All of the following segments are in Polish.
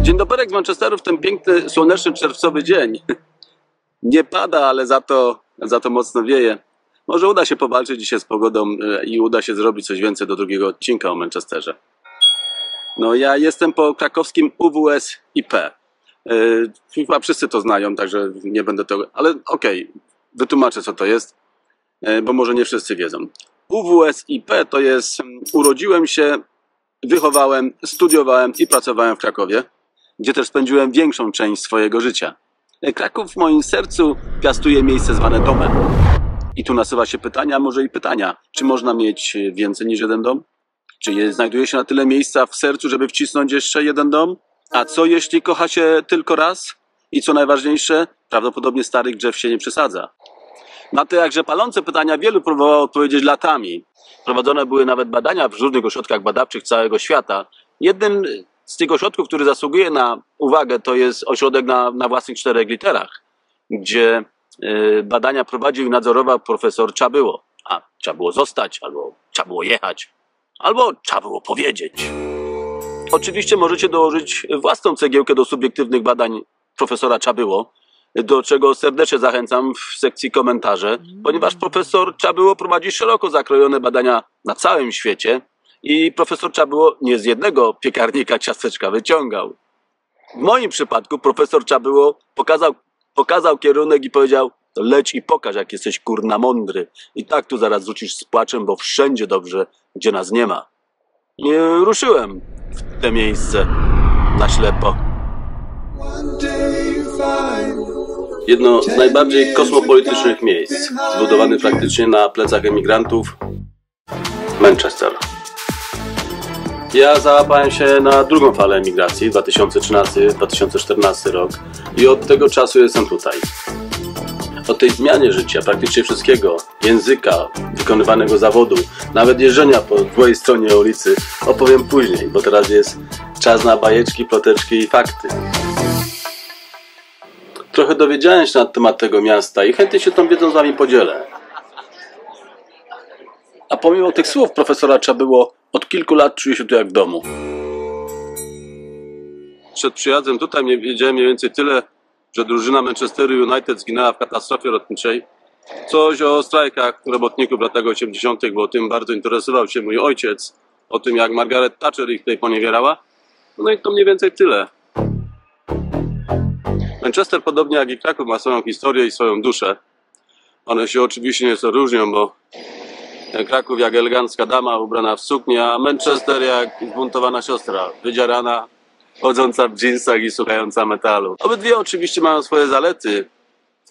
Dzień dobry z Manchesteru w ten piękny, słoneczny, czerwcowy dzień. Nie pada, ale za to mocno wieje. Może uda się powalczyć dzisiaj z pogodą i uda się zrobić coś więcej do drugiego odcinka o Manchesterze. No ja jestem po krakowskim UWS-IP. Chyba wszyscy to znają, także nie będę tego... Ale okej, wytłumaczę co to jest, bo może nie wszyscy wiedzą. UWS-IP to jest... Urodziłem się, wychowałem, studiowałem i pracowałem w Krakowie, gdzie też spędziłem większą część swojego życia. Kraków w moim sercu piastuje miejsce zwane domem. I tu nasuwa się pytania, może i pytania. Czy można mieć więcej niż jeden dom? Czy znajduje się na tyle miejsca w sercu, żeby wcisnąć jeszcze jeden dom? A co jeśli kocha się tylko raz? I co najważniejsze, prawdopodobnie starych drzew się nie przesadza. Na te jakże palące pytania wielu próbowało odpowiedzieć latami. Prowadzone były nawet badania w różnych ośrodkach badawczych całego świata. Jednym z tych ośrodków, który zasługuje na uwagę, to jest ośrodek na własnych 4 literach, gdzie badania prowadził i nadzorował profesor Czabyło. A trzeba było zostać, albo trzeba było jechać, albo trzeba było powiedzieć. Oczywiście możecie dołożyć własną cegiełkę do subiektywnych badań profesora Czabyło, do czego serdecznie zachęcam w sekcji komentarze, ponieważ profesor Czabyło prowadzi szeroko zakrojone badania na całym świecie i profesor Czabyło nie z jednego piekarnika ciasteczka wyciągał. W moim przypadku profesor Czabyło pokazał kierunek i powiedział: leć i pokaż, jak jesteś kurna mądry. I tak tu zaraz wrócisz z płaczem, bo wszędzie dobrze, gdzie nas nie ma. I ruszyłem w te miejsce na ślepo. Jedno z najbardziej kosmopolitycznych miejsc, zbudowane praktycznie na plecach emigrantów, Manchester. Ja załapałem się na drugą falę emigracji, 2013-2014 rok, i od tego czasu jestem tutaj. O tej zmianie życia, praktycznie wszystkiego, języka, wykonywanego zawodu, nawet jeżdżenia po złej stronie ulicy, opowiem później, bo teraz jest czas na bajeczki, ploteczki i fakty. Trochę dowiedziałem się na temat tego miasta i chętnie się tą wiedzą z wami podzielę. A pomimo tych słów profesora Czabyło, od kilku lat czuję się tu jak w domu. Przed przyjazdem tutaj wiedziałem mniej więcej tyle, że drużyna Manchesteru United zginęła w katastrofie lotniczej. Coś o strajkach robotników w latach 80., bo tym bardzo interesował się mój ojciec. O tym, jak Margaret Thatcher ich tutaj poniewierała. No i to mniej więcej tyle. Manchester, podobnie jak i Kraków, ma swoją historię i swoją duszę. One się oczywiście nieco różnią, bo Kraków jak elegancka dama ubrana w suknię, a Manchester jak zbuntowana siostra, wydzierana, chodząca w dżinsach i słuchająca metalu. Obydwie oczywiście mają swoje zalety,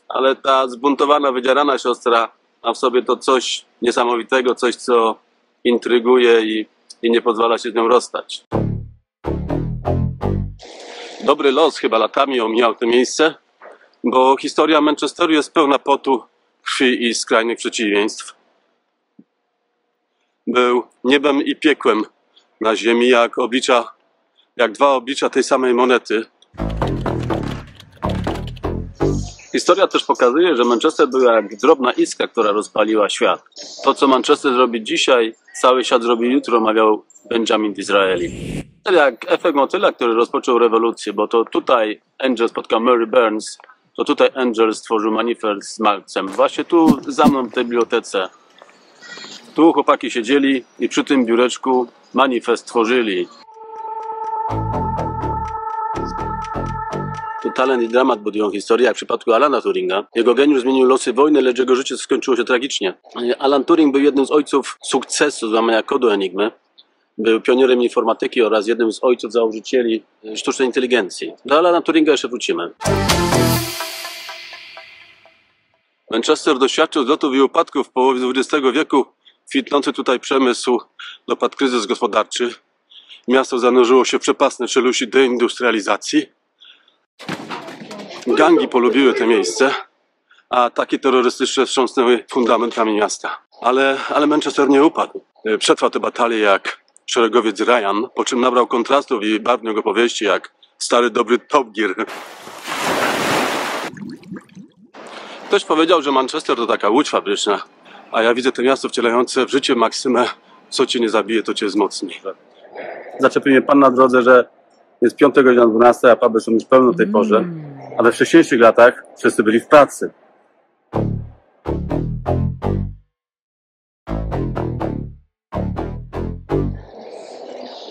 ale ta zbuntowana, wydzierana siostra ma w sobie to coś niesamowitego, coś co intryguje i nie pozwala się z nią rozstać. Dobry los chyba latami omijał to miejsce, bo historia Manchesteru jest pełna potu, krwi i skrajnych przeciwieństw. Był niebem i piekłem na ziemi, jak dwa oblicza tej samej monety. Historia też pokazuje, że Manchester był jak drobna iskra, która rozpaliła świat. To, co Manchester zrobi dzisiaj, cały świat zrobi jutro, mawiał Benjamin Disraeli. Jak efekt motyla, który rozpoczął rewolucję, bo to tutaj Angel spotkał Mary Burns, to tutaj Angel stworzył manifest z Marksem. Właśnie tu za mną w tej bibliotece. Tu chłopaki siedzieli i przy tym biureczku manifest tworzyli. To talent i dramat budują historię, jak w przypadku Alana Turinga. Jego geniusz zmienił losy wojny, lecz jego życie skończyło się tragicznie. Alan Turing był jednym z ojców sukcesu złamania kodu Enigmy. Był pionierem informatyki oraz jednym z ojców założycieli sztucznej inteligencji. Do Alana Turinga jeszcze wrócimy. Manchester doświadczył wzlotów i upadków w połowie XX wieku. Kwitnący tutaj przemysł dopadł kryzys gospodarczy. Miasto zanurzyło się w przepastne czeluści deindustrializacji. Gangi polubiły te miejsce, a ataki terrorystyczne wstrząsnęły fundamentami miasta. Ale Manchester nie upadł. Przetrwał te batalie jak szeregowiec Ryan, po czym nabrał kontrastów i barwnych opowieści jak stary dobry Top Gear. Ktoś powiedział, że Manchester to taka łódź fabryczna, a ja widzę to miasto wcielające w życie maksymę: co cię nie zabije, to cię wzmocni. Zaczepił mnie pan na drodze, że Jest 5 godzina 12, a puby są już pełne o tej porze. A we wcześniejszych latach wszyscy byli w pracy.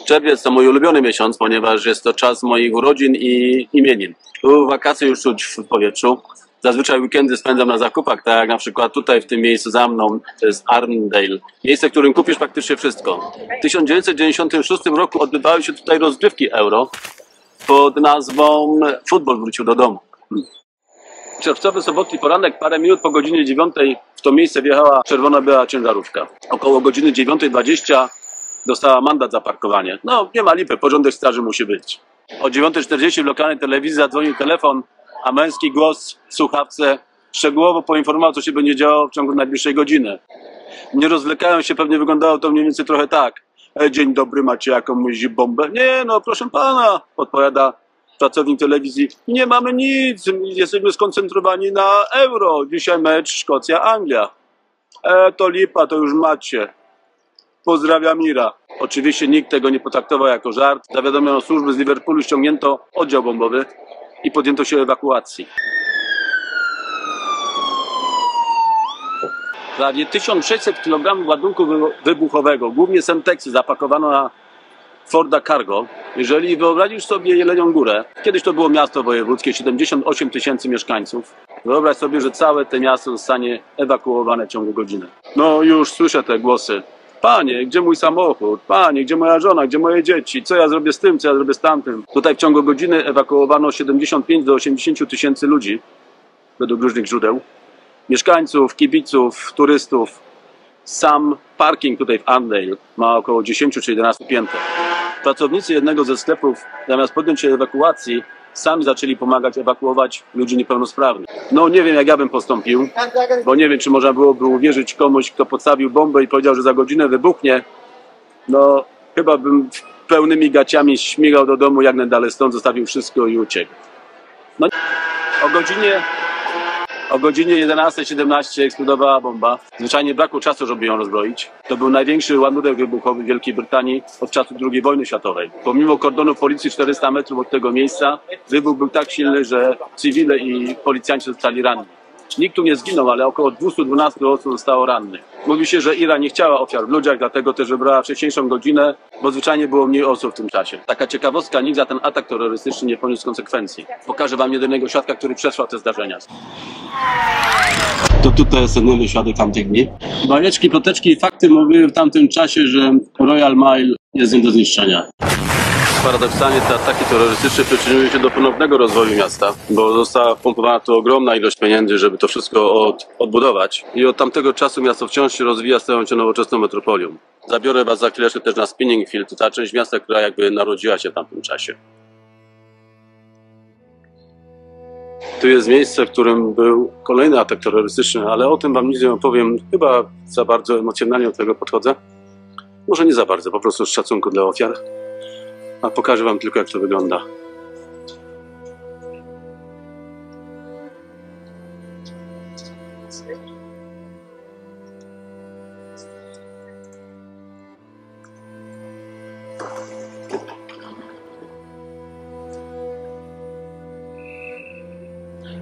Czerwiec to mój ulubiony miesiąc, ponieważ jest to czas moich urodzin i imienin. Tu wakacje już czuć w powietrzu. Zazwyczaj weekendy spędzam na zakupach, tak jak na przykład tutaj w tym miejscu za mną, to jest Arndale. Miejsce, w którym kupisz praktycznie wszystko. W 1996 roku odbywały się tutaj rozgrywki Euro pod nazwą Futbol wrócił do domu. Czerwcowy, sobotni poranek, parę minut po godzinie 9 w to miejsce wjechała czerwona-biała ciężarówka. Około godziny 9:20 dostała mandat za parkowanie. No, nie ma lipy, porządek straży musi być. O 9:40 w lokalnej telewizji zadzwonił telefon, a męski głos w słuchawce szczegółowo poinformował, co się będzie działo w ciągu najbliższej godziny. Nie rozwlekałem się, pewnie wyglądało to mniej więcej trochę tak. Dzień dobry, macie jakąś bombę? Nie, no proszę pana, odpowiada pracownik telewizji. Nie mamy nic, jesteśmy skoncentrowani na Euro. Dzisiaj mecz Szkocja-Anglia. To lipa, to już macie. Pozdrawiam Ira. Oczywiście nikt tego nie potraktował jako żart. Zawiadomiono służby z Liverpoolu, ściągnięto oddział bombowy i podjęto się ewakuacji. Prawie 1600 kg ładunku wybuchowego, głównie Semtexy, zapakowano na Forda Cargo. Jeżeli wyobrazisz sobie Jelenią Górę, kiedyś to było miasto wojewódzkie, 78 000 mieszkańców. Wyobraź sobie, że całe to miasto zostanie ewakuowane w ciągu godziny. No już słyszę te głosy. Panie, gdzie mój samochód? Panie, gdzie moja żona? Gdzie moje dzieci? Co ja zrobię z tym? Co ja zrobię z tamtym? Tutaj w ciągu godziny ewakuowano 75 do 80 tysięcy ludzi, według różnych źródeł. Mieszkańców, kibiców, turystów. Sam parking tutaj w Arndale ma około 10 czy 11 pięter. Pracownicy jednego ze sklepów, zamiast podjąć się ewakuacji, sami zaczęli pomagać ewakuować ludzi niepełnosprawnych. No nie wiem, jak ja bym postąpił, bo nie wiem, czy można byłoby uwierzyć komuś, kto podstawił bombę i powiedział, że za godzinę wybuchnie. No chyba bym pełnymi gaciami śmigał do domu, jak najdalej stąd, zostawił wszystko i uciekł. No, o godzinie 11:17 eksplodowała bomba. Zwyczajnie brakło czasu, żeby ją rozbroić. To był największy ładunek wybuchowy w Wielkiej Brytanii od czasu II wojny światowej. Pomimo kordonu policji 400 metrów od tego miejsca, wybuch był tak silny, że cywile i policjanci zostali ranni. Nikt tu nie zginął, ale około 212 osób zostało rannych. Mówi się, że Ira nie chciała ofiar w ludziach, dlatego też wybrała wcześniejszą godzinę, bo zwyczajnie było mniej osób w tym czasie. Taka ciekawostka, nikt za ten atak terrorystyczny nie poniósł konsekwencji. Pokażę wam jedynego świadka, który przetrwał te zdarzenia. To tutaj jest jedyny świadek tamtych dni. Bajeczki, ploteczki i fakty mówiły w tamtym czasie, że Royal Mile jest nie do zniszczenia. Paradoksalnie te ataki terrorystyczne przyczyniły się do ponownego rozwoju miasta, bo została wpompowana tu ogromna ilość pieniędzy, żeby to wszystko odbudować. I od tamtego czasu miasto wciąż się rozwija, stając się nowoczesną metropolią. Zabiorę was za chwileczkę też na Spinning Field, to ta część miasta, która jakby narodziła się w tamtym czasie. Tu jest miejsce, w którym był kolejny atak terrorystyczny, ale o tym wam nic nie opowiem. Chyba za bardzo emocjonalnie do tego podchodzę. Może nie za bardzo, po prostu z szacunku dla ofiar. A pokażę wam tylko, jak to wygląda.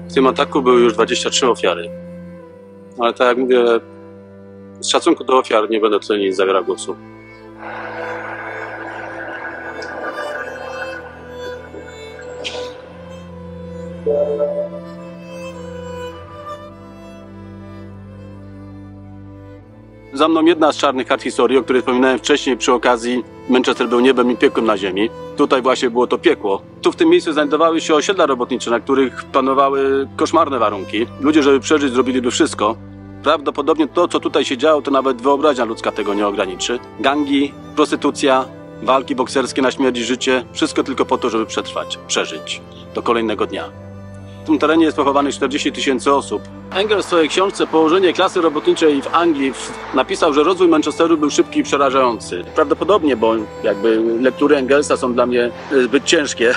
W tym ataku były już 23 ofiary. Ale tak jak mówię, z szacunku do ofiar nie będę tutaj nic zabierał głosu. Za mną jedna z czarnych kart historii, o której wspominałem wcześniej przy okazji Manchester był niebem i piekłem na ziemi. Tutaj właśnie było to piekło. Tu w tym miejscu znajdowały się osiedla robotnicze, na których panowały koszmarne warunki. Ludzie, żeby przeżyć, zrobiliby wszystko. Prawdopodobnie to, co tutaj się działo, to nawet wyobraźnia ludzka tego nie ograniczy. Gangi, prostytucja, walki bokserskie na śmierć i życie. Wszystko tylko po to, żeby przetrwać, przeżyć do kolejnego dnia. W tym terenie jest pochowanych 40 000 osób. Engels w swojej książce Położenie klasy robotniczej w Anglii napisał, że rozwój Manchesteru był szybki i przerażający. Prawdopodobnie, bo jakby lektury Engelsa są dla mnie zbyt ciężkie.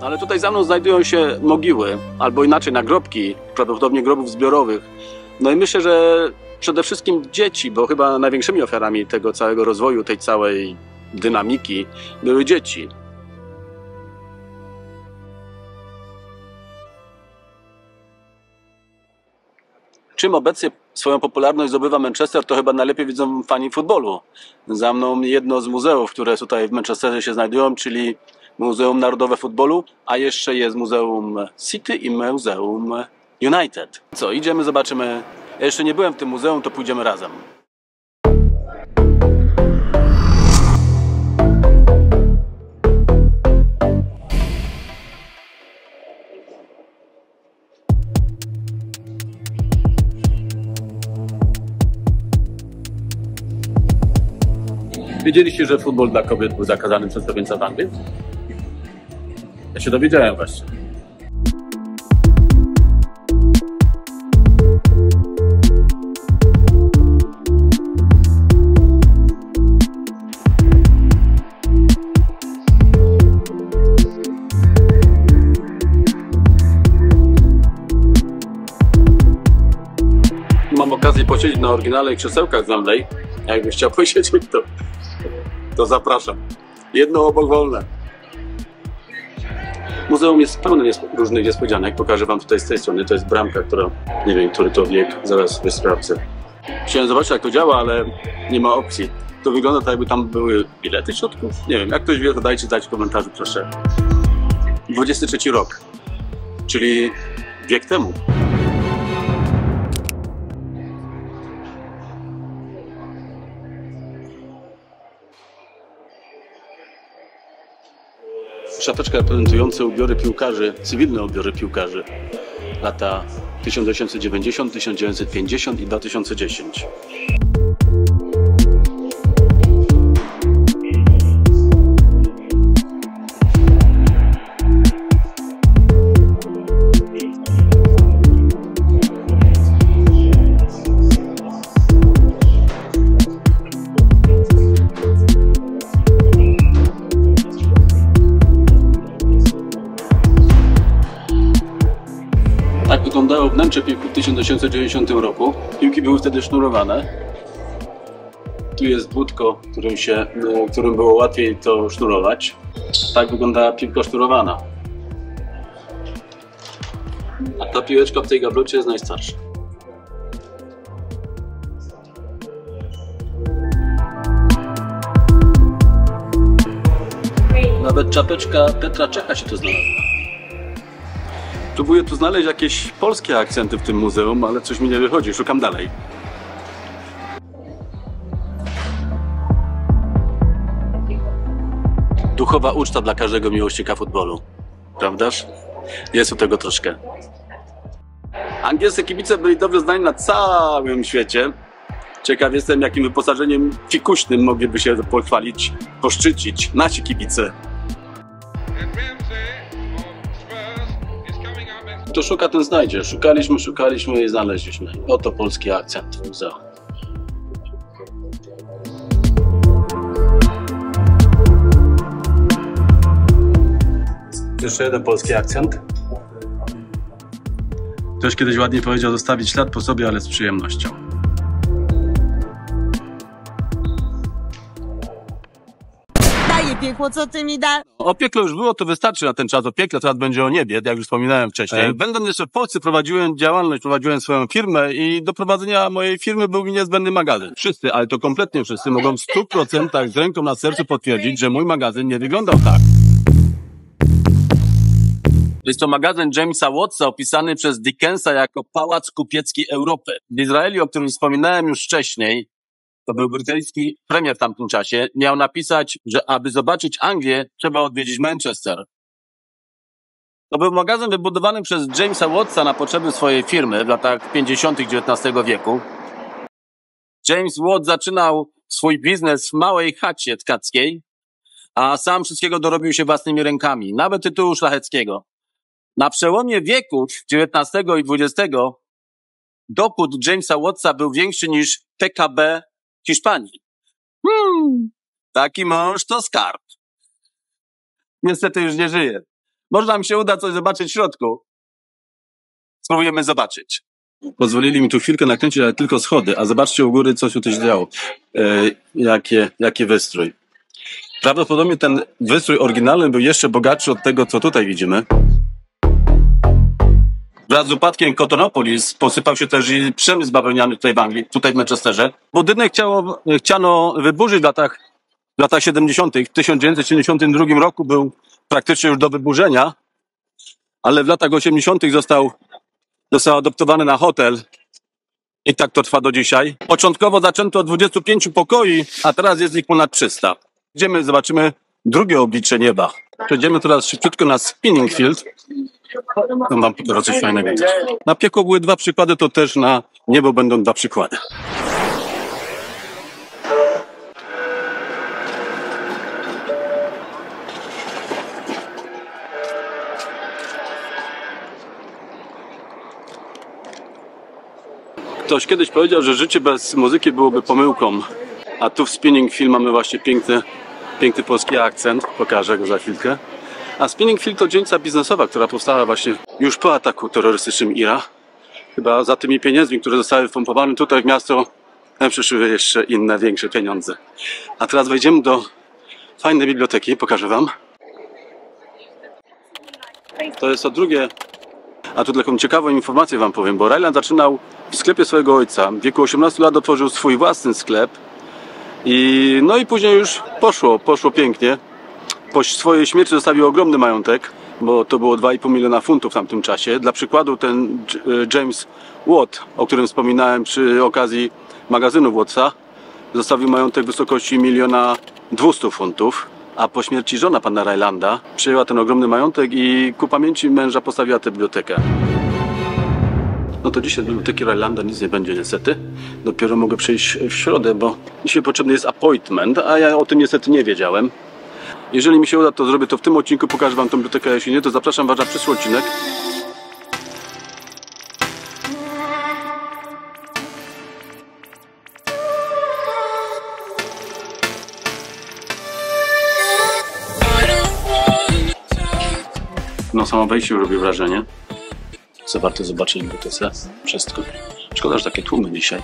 Ale tutaj za mną znajdują się mogiły, albo inaczej nagrobki, prawdopodobnie grobów zbiorowych. No i myślę, że przede wszystkim dzieci, bo chyba największymi ofiarami tego całego rozwoju, tej całej dynamiki były dzieci. Czym obecnie swoją popularność zdobywa Manchester, to chyba najlepiej widzą fani futbolu. Za mną jedno z muzeów, które tutaj w Manchesterze się znajdują, czyli Muzeum Narodowe Futbolu, a jeszcze jest Muzeum City i Muzeum United. Co, idziemy, zobaczymy. Ja jeszcze nie byłem w tym muzeum, to pójdziemy razem. Wiedzieliście, że futbol dla kobiet był zakazany przez pewien czas w Anglii? Ja się dowiedziałem właśnie. Mam okazję posiedzieć na oryginalnych krzesełkach z Wembley. Jakbyś chciał posiedzieć, to zapraszam. Jedno obok wolne. Muzeum jest pełne różnych niespodzianek. Pokażę wam tutaj z tej strony. To jest bramka, która... Nie wiem, który to wiek. Zaraz sobie sprawdzę. Chciałem zobaczyć, jak to działa, ale nie ma opcji. To wygląda tak, jakby tam były bilety w środku. Nie wiem, jak ktoś wie, to dajcie znać w komentarzu, proszę. 23 rok. Czyli wiek temu. Szafeczka reprezentująca ubiory piłkarzy, cywilne ubiory piłkarzy. Lata 1990, 1950 i 2010. Tak wyglądało wnętrze piłki w 1990 roku. Piłki były wtedy sznurowane. Tu jest wódko, którym było łatwiej to sznurować. Tak wyglądała piłka sznurowana. A ta piłeczka w tej gablocie jest najstarsza. Nawet czapeczka Petra Czecha się tu znalazła. Próbuję tu znaleźć jakieś polskie akcenty w tym muzeum, ale coś mi nie wychodzi. Szukam dalej. Duchowa uczta dla każdego miłośnika futbolu. Prawdaż? Jest u tego troszkę. Angielscy kibice byli dobrze znani na całym świecie. Ciekaw jestem, jakim wyposażeniem fikuśnym mogliby się pochwalić, poszczycić nasi kibice. Kto szuka, ten znajdzie. Szukaliśmy i znaleźliśmy. Oto polski akcent w muzeum. Jeszcze jeden polski akcent. Ktoś kiedyś ładnie powiedział, zostawić ślad po sobie, ale z przyjemnością. Daję piekło, co ty mi da? O piekle już było, to wystarczy na ten czas. O piekle teraz będzie o niebie, jak już wspominałem wcześniej. Będąc jeszcze w Polsce, prowadziłem działalność, prowadziłem swoją firmę i do prowadzenia mojej firmy był mi niezbędny magazyn. Wszyscy, ale to kompletnie wszyscy mogą w 100% z ręką na sercu potwierdzić, że mój magazyn nie wyglądał tak. Jest to magazyn Jamesa Wattsa opisany przez Dickensa jako pałac kupiecki Europy. W Izraeli, o którym wspominałem już wcześniej, to był brytyjski premier w tamtym czasie, miał napisać, że aby zobaczyć Anglię, trzeba odwiedzić Manchester. To był magazyn wybudowany przez Jamesa Wattsa na potrzeby swojej firmy w latach 50. XIX wieku. James Watt zaczynał swój biznes w małej chacie tkackiej, a sam wszystkiego dorobił się własnymi rękami, nawet tytułu szlacheckiego. Na przełomie wieków XIX i XX dochód Jamesa Wattsa był większy niż PKB Hiszpanii. Taki mąż to skarb. Niestety już nie żyje. Może nam się uda coś zobaczyć w środku. Spróbujemy zobaczyć. Pozwolili mi tu chwilkę nakręcić, ale tylko schody. A zobaczcie u góry, co się tu działo. Jaki wystrój. Prawdopodobnie ten wystrój oryginalny był jeszcze bogatszy od tego, co tutaj widzimy. Wraz z upadkiem Cotonopolis posypał się też i przemysł bawełniany tutaj w Anglii, tutaj w Manchesterze. Budynek chciano wyburzyć w latach 70. W 1972 roku był praktycznie już do wyburzenia, ale w latach 80. został adoptowany na hotel i tak to trwa do dzisiaj. Początkowo zaczęto od 25 pokoi, a teraz jest ich ponad 300. Idziemy, zobaczymy drugie oblicze nieba. Przejdziemy teraz szybciutko na Spinning Field. Tam wam pokażę coś fajnego. Na piekło były 2 przykłady, to też na niebo będą 2 przykłady. Ktoś kiedyś powiedział, że życie bez muzyki byłoby pomyłką, a tu w Spinning Field mamy właśnie piękny polski akcent, pokażę go za chwilkę. A Spinning Field to dzielnica biznesowa, która powstała właśnie już po ataku terrorystycznym IRA. Chyba za tymi pieniędzmi, które zostały wpompowane tutaj w miasto, przyszły jeszcze inne, większe pieniądze. A teraz wejdziemy do fajnej biblioteki, pokażę wam. To jest to drugie. A tu taką ciekawą informację wam powiem, bo Ryland zaczynał w sklepie swojego ojca. W wieku 18 lat otworzył swój własny sklep. No i później już poszło pięknie. Po swojej śmierci zostawił ogromny majątek, bo to było 2,5 miliona funtów w tamtym czasie. Dla przykładu ten James Watt, o którym wspominałem przy okazji magazynu Wattsa, zostawił majątek w wysokości 1,2 miliona funtów. A po śmierci żona pana Rylanda przejęła ten ogromny majątek i ku pamięci męża postawiła tę bibliotekę. No to dzisiaj z biblioteki Rylanda nic nie będzie niestety. Dopiero mogę przyjść w środę, bo dzisiaj potrzebny jest appointment, a ja o tym niestety nie wiedziałem. Jeżeli mi się uda, to zrobię to w tym odcinku, pokażę wam tę bibliotekę, a jeśli nie, to zapraszam was na przyszły odcinek. No samo wejście już robi wrażenie. Co warto zobaczyć w bibliotece? Wszystko. Szkoda, że takie tłumy dzisiaj.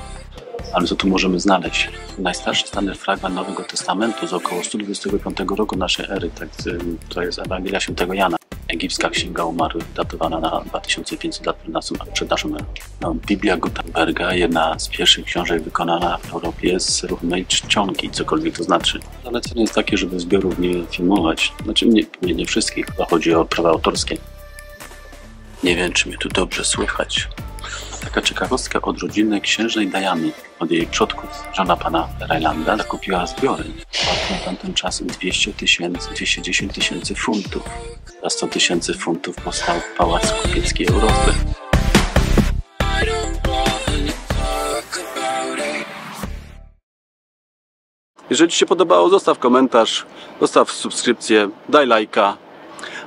Ale co tu możemy znaleźć? Najstarszy znany fragment Nowego Testamentu z około 125 roku naszej ery, tak, to jest Ewangelia Świętego Jana. Egipska Księga Umarłych, datowana na 2500 lat przed naszą erą. No, Biblia Gutenberga, jedna z pierwszych książek wykonana w Europie z ruchomej czcionki, cokolwiek to znaczy. Zalecenie jest takie, żeby zbiorów nie filmować. Znaczy nie wszystkich, bo chodzi o prawa autorskie. Nie wiem, czy mnie tu dobrze słychać. Taka ciekawostka od rodziny księżnej Diany, od jej przodków. Żona pana Rylanda zakupiła zbiory. Na tamten czas 210 tysięcy funtów. Za 100 tysięcy funtów powstał Pałac Kupiecki Europy. Jeżeli ci się podobało, zostaw komentarz, zostaw subskrypcję, daj lajka.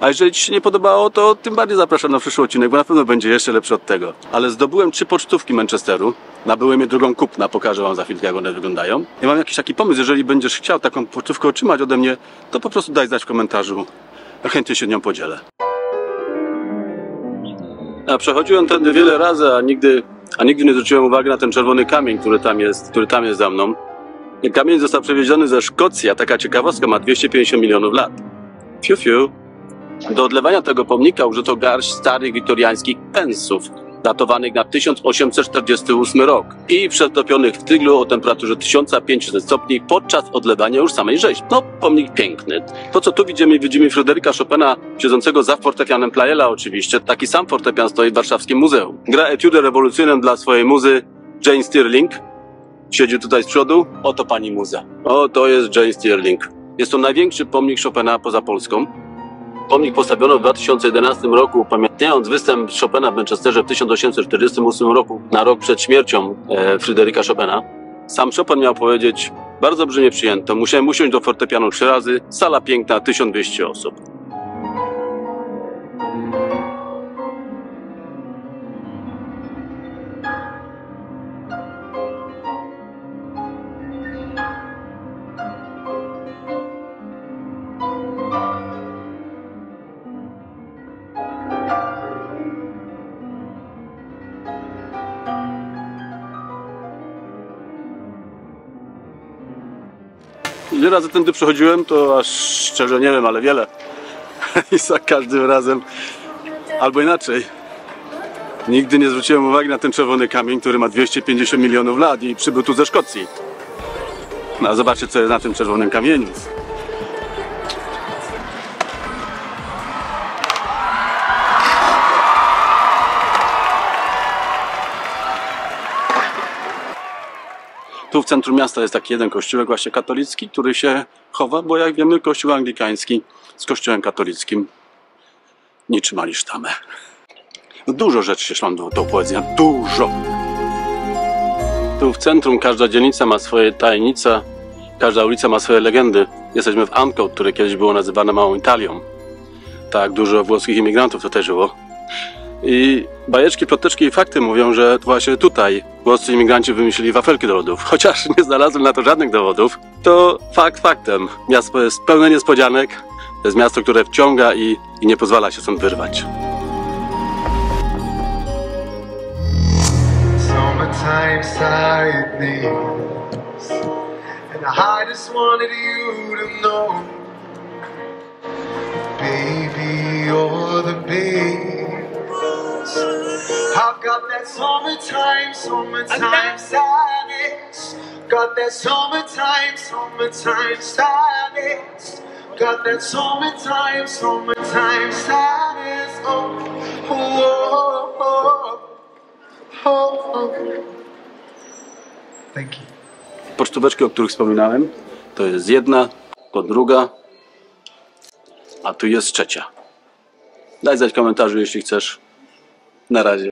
A jeżeli ci się nie podobało, to tym bardziej zapraszam na przyszły odcinek, bo na pewno będzie jeszcze lepszy od tego. Ale zdobyłem 3 pocztówki Manchesteru. Nabyłem je drugą kupna, pokażę wam za chwilkę, jak one wyglądają. Ja mam jakiś taki pomysł, jeżeli będziesz chciał taką pocztówkę otrzymać ode mnie, to po prostu daj znać w komentarzu. Ja chętnie się nią podzielę. Ja przechodziłem tędy wiele razy, a nigdy nie zwróciłem uwagi na ten czerwony kamień, który tam jest za mną. Kamień został przewieziony ze Szkocji, a taka ciekawostka, ma 250 milionów lat. Fiu, fiu. Do odlewania tego pomnika użyto garść starych wiktoriańskich pensów, datowanych na 1848 rok i przetopionych w tyglu o temperaturze 1500 stopni podczas odlewania już samej rzeźby. No, pomnik piękny. To, co tu widzimy Fryderyka Chopina, siedzącego za fortepianem Pleyela oczywiście. Taki sam fortepian stoi w warszawskim muzeum. Gra etiudę rewolucyjną dla swojej muzy Jane Stirling. Siedzi tutaj z przodu. Oto pani muza. O, to jest Jane Stirling. Jest to największy pomnik Chopina poza Polską. Pomnik postawiono w 2011 roku, upamiętniając występ Chopina w Manchesterze w 1848 roku, na rok przed śmiercią Fryderyka Chopina. Sam Chopin miał powiedzieć: bardzo dobrze mnie przyjęto, musiałem usiąść do fortepianu 3 razy, sala piękna, 1200 osób. Ile razy tędy przechodziłem, to aż szczerze nie wiem, ale wiele. I za każdym razem albo inaczej. Nigdy nie zwróciłem uwagi na ten czerwony kamień, który ma 250 milionów lat i przybył tu ze Szkocji. No a zobaczcie, co jest na tym czerwonym kamieniu. Tu w centrum miasta jest taki jeden kościółek właśnie katolicki, który się chowa, bo jak wiemy, kościół anglikański z kościołem katolickim nie trzymali sztamę. Dużo rzeczy się szło tą poezję, dużo! Tu w centrum każda dzielnica ma swoje tajemnice, każda ulica ma swoje legendy. Jesteśmy w Ancona, które kiedyś było nazywane Małą Italią. Tak, dużo włoskich imigrantów tutaj żyło. I bajeczki, ploteczki i fakty mówią, że właśnie tutaj włoscy imigranci wymyślili wafelki do lodów. Chociaż nie znalazłem na to żadnych dowodów, to fakt faktem. Miasto jest pełne niespodzianek. To jest miasto, które wciąga i nie pozwala się stąd wyrwać. Summertime sadness, and I just wanted you to know, baby, you're the babe. I've got that summertime sadness. Got that summertime sadness. Got that summertime sadness. Oh, oh, oh, oh, oh. Thank you. Pocztóweczki, o których wspominałem, to jest jedna, to druga, a tu jest trzecia. Daj znać w komentarzu, jeśli chcesz. Na razie.